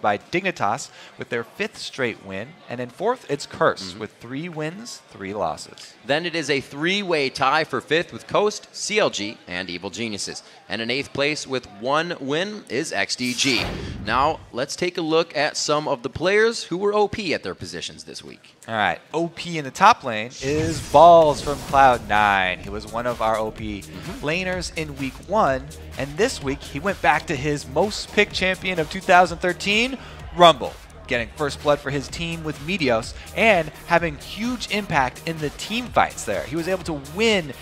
by Dignitas with their 5th straight win, and in 4th it's Curse with 3 wins, 3 losses. Then it is a 3-way tie for 5th with Coast, CLG, and Evil Geniuses. And in 8th place with 1 win is XDG. Now, let's take a look at some of the players who were OP at their positions this week. All right, OP in the top lane is Balls from Cloud9. He was one of our OP laners in week 1, and this week he went back to his most picked champion of 2013, Rumble, getting first blood for his team with Meteos and having huge impact in the team fights there. He was able to win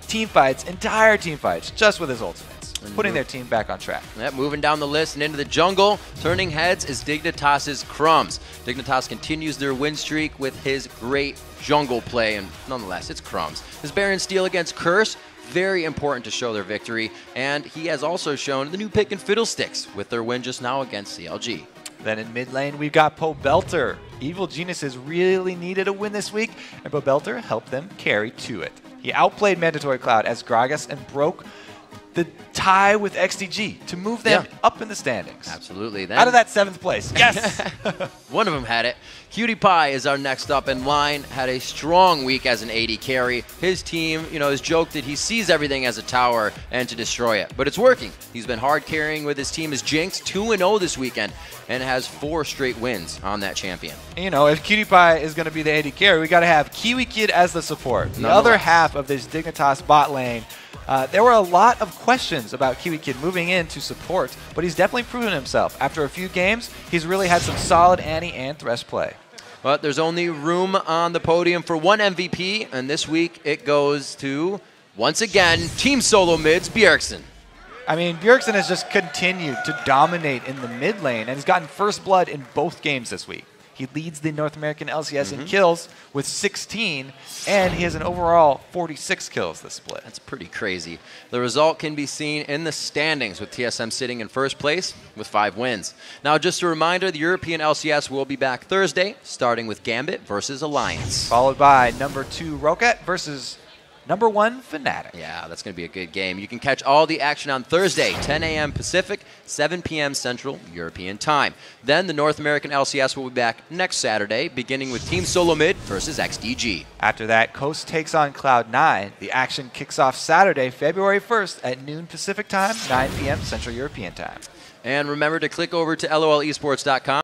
team fights, entire team fights, just with his ultimates, putting their team back on track. Yep, moving down the list and into the jungle, turning heads is Dignitas' Crumbs. Dignitas continues their win streak with his great jungle play, and nonetheless, it's Crumbs. His Baron Steel against Curse, very important to show their victory, and he has also shown the new pick in Fiddlesticks with their win just now against CLG. Then in mid lane, we've got Pobelter. Evil Geniuses really needed a win this week, and Pobelter helped them carry to it. He outplayed Mandatory Cloud as Gragas and broke the tie with XDG to move them up in the standings. Absolutely. Then, out of that 7th place. Yes! One of them had it. Cutie Pie is our next up in line. Had a strong week as an AD carry. His team, has joked that he sees everything as a tower and to destroy it. But it's working. He's been hard carrying with his team as Jinx, 2-0 this weekend, and has 4 straight wins on that champion. If Cutie Pie is going to be the AD carry, we got to have Kiwi Kid as the support. The other half of this Dignitas bot lane. There were a lot of questions about Kiwi Kid moving in to support, but he's definitely proven himself. After a few games, he's really had some solid Annie and Thresh play. But there's only room on the podium for 1 MVP, and this week it goes to, once again, Team Solo Mids, Bjergsen. I mean, Bjergsen has just continued to dominate in the mid lane, and he's gotten first blood in both games this week. He leads the North American LCS in kills with 16, and he has an overall 46 kills this split. That's pretty crazy. The result can be seen in the standings with TSM sitting in first place with 5 wins. Now, just a reminder, the European LCS will be back Thursday, starting with Gambit versus Alliance. Followed by number 2 Rocket versus number 1 Fnatic. Yeah, that's going to be a good game. You can catch all the action on Thursday, 10 a.m. Pacific, 7 p.m. Central European Time. Then the North American LCS will be back next Saturday, beginning with Team Solo Mid versus XDG. After that, Coast takes on Cloud9. The action kicks off Saturday, February 1st at noon Pacific Time, 9 p.m. Central European Time. And remember to click over to lolesports.com.